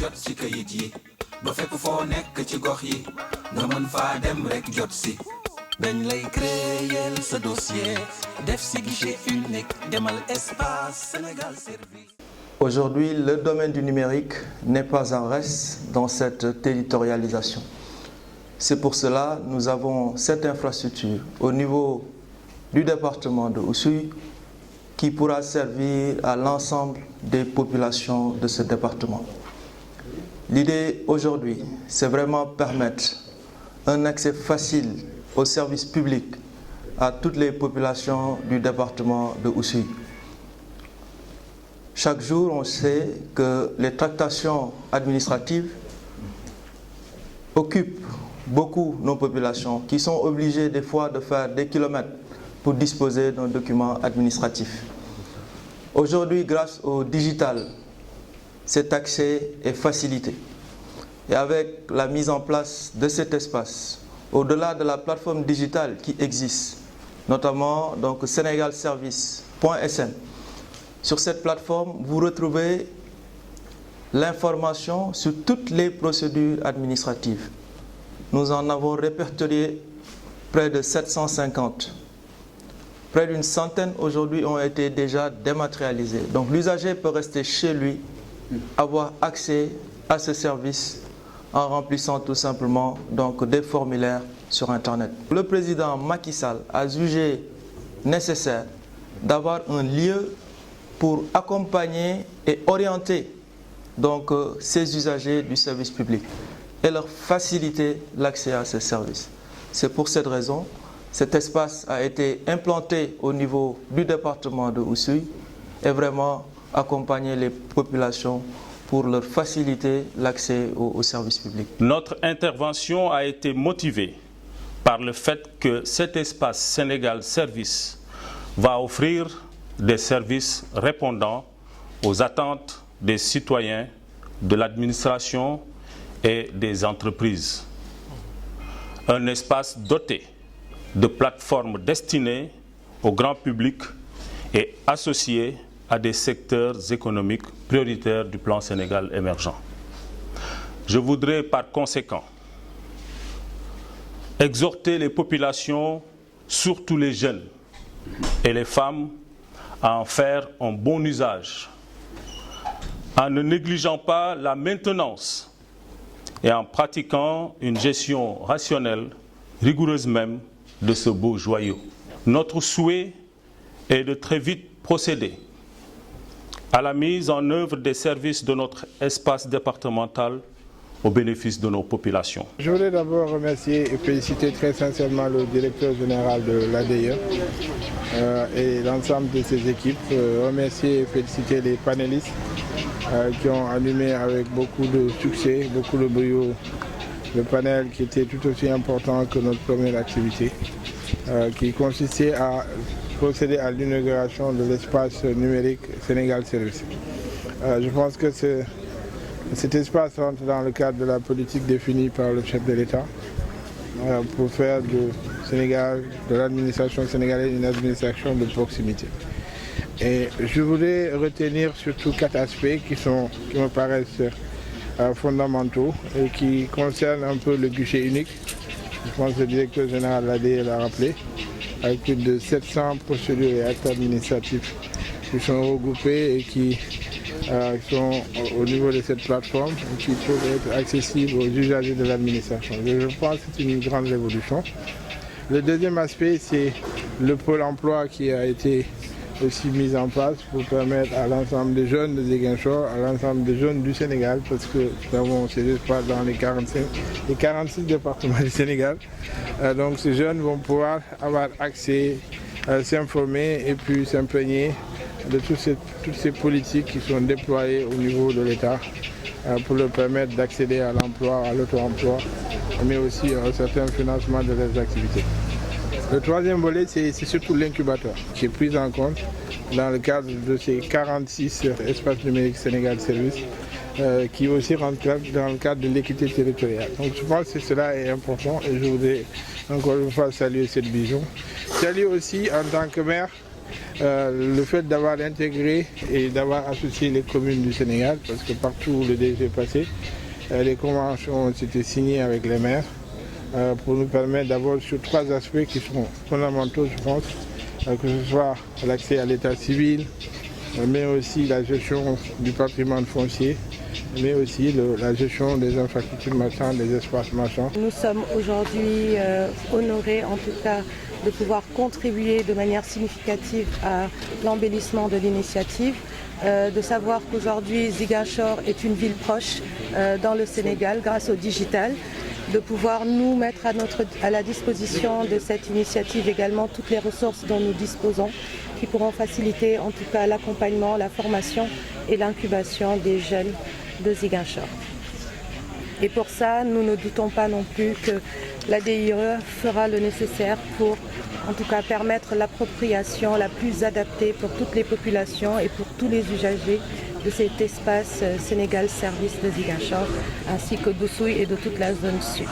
jot si kayit yi ba fekk foo nekk ci gox yi nga mën faa dem rek jot si dañ lay créer ce dossier def si guichet unique demal espace Sénégal Service. Aujourd'hui, le domaine du numérique n'est pas en reste dans cette territorialisation. C'est pour cela que nous avons cette infrastructure au niveau du département de Oussouye qui pourra servir à l'ensemble des populations de ce département. L'idée aujourd'hui, c'est vraiment permettre un accès facile aux services publics à toutes les populations du département de Oussouye. Chaque jour, on sait que les tractations administratives occupent beaucoup nos populations qui sont obligées des fois de faire des kilomètres pour disposer d'un document administratif. Aujourd'hui, grâce au digital, cet accès est facilité. Et avec la mise en place de cet espace, au-delà de la plateforme digitale qui existe, notamment donc senegalservice.sn, sur cette plateforme, vous retrouvez l'information sur toutes les procédures administratives. Nous en avons répertorié près de 750. Près d'une centaine aujourd'hui ont été déjà dématérialisés. Donc l'usager peut rester chez lui, avoir accès à ce service en remplissant tout simplement donc, des formulaires sur Internet. Le président Macky Sall a jugé nécessaire d'avoir un lieu pour accompagner et orienter donc, ces usagers du service public et leur faciliter l'accès à ces services. C'est pour cette raison que cet espace a été implanté au niveau du département de Oussouye et vraiment accompagner les populations pour leur faciliter l'accès aux services publics. Notre intervention a été motivée par le fait que cet espace Sénégal Service va offrir des services répondant aux attentes des citoyens, de l'administration et des entreprises. Un espace doté de plateformes destinées au grand public et associées à des secteurs économiques prioritaires du plan Sénégal émergent. Je voudrais par conséquent exhorter les populations, surtout les jeunes et les femmes, à en faire un bon usage, en ne négligeant pas la maintenance et en pratiquant une gestion rationnelle, rigoureuse même, de ce beau joyau. Notre souhait est de très vite procéder à la mise en œuvre des services de notre espace départemental au bénéfice de nos populations. Je voudrais d'abord remercier et féliciter très sincèrement le directeur général de l'ADIE et l'ensemble de ses équipes. Remercier et féliciter les panélistes qui ont animé avec beaucoup de succès, beaucoup de brio, le panel qui était tout aussi important que notre première activité, qui consistait à procéder à l'inauguration de l'espace numérique Sénégal Service. Je pense que cet espace rentre dans le cadre de la politique définie par le chef de l'État pour faire de Sénégal, de l'administration sénégalaise, une administration de proximité. Et je voulais retenir surtout 4 aspects qui me paraissent fondamentaux et qui concernent un peu le guichet unique. Je pense que le directeur général de l'ADIE l'a rappelé, avec plus de 700 procédures et actes administratifs qui sont regroupés et qui sont au niveau de cette plateforme et qui peuvent être accessibles aux usagers de l'administration. Je pense que c'est une grande révolution. Le deuxième aspect, c'est le pôle emploi qui a été aussi mis en place pour permettre à l'ensemble des jeunes de Ziguinchor, à l'ensemble des jeunes du Sénégal, parce que nous avons ces espaces dans les 46 départements du Sénégal. Donc ces jeunes vont pouvoir avoir accès, s'informer et puis s'imprégner de toutes ces politiques qui sont déployées au niveau de l'État pour leur permettre d'accéder à l'emploi, à l'auto-emploi, mais aussi à un certain financement de leurs activités. Le troisième volet, c'est surtout l'incubateur qui est pris en compte dans le cadre de ces 46 espaces numériques Sénégal Service qui aussi rentrent dans le cadre de l'équité territoriale. Donc je pense que cela est important et je voudrais encore une fois saluer cette vision. Saluer aussi en tant que maire le fait d'avoir intégré et d'avoir associé les communes du Sénégal, parce que partout où le DG est passé, les conventions ont été signées avec les maires pour nous permettre d'avoir sur 3 aspects qui sont fondamentaux, je pense, que ce soit l'accès à l'état civil, mais aussi la gestion du patrimoine foncier, mais aussi la gestion des infrastructures marchandes, des espaces marchands. Nous sommes aujourd'hui honorés en tout cas de pouvoir contribuer de manière significative à l'embellissement de l'initiative, de savoir qu'aujourd'hui Ziguinchor est une ville proche dans le Sénégal grâce au digital, de pouvoir nous mettre à la disposition de cette initiative également toutes les ressources dont nous disposons qui pourront faciliter en tout cas l'accompagnement, la formation et l'incubation des jeunes de Ziguinchor. Et pour ça, nous ne doutons pas non plus que la DIE fera le nécessaire pour en tout cas permettre l'appropriation la plus adaptée pour toutes les populations et pour tous les usagers de cet espace Sénégal Service de Ziguinchor ainsi que d'Oussouye et de toute la zone sud.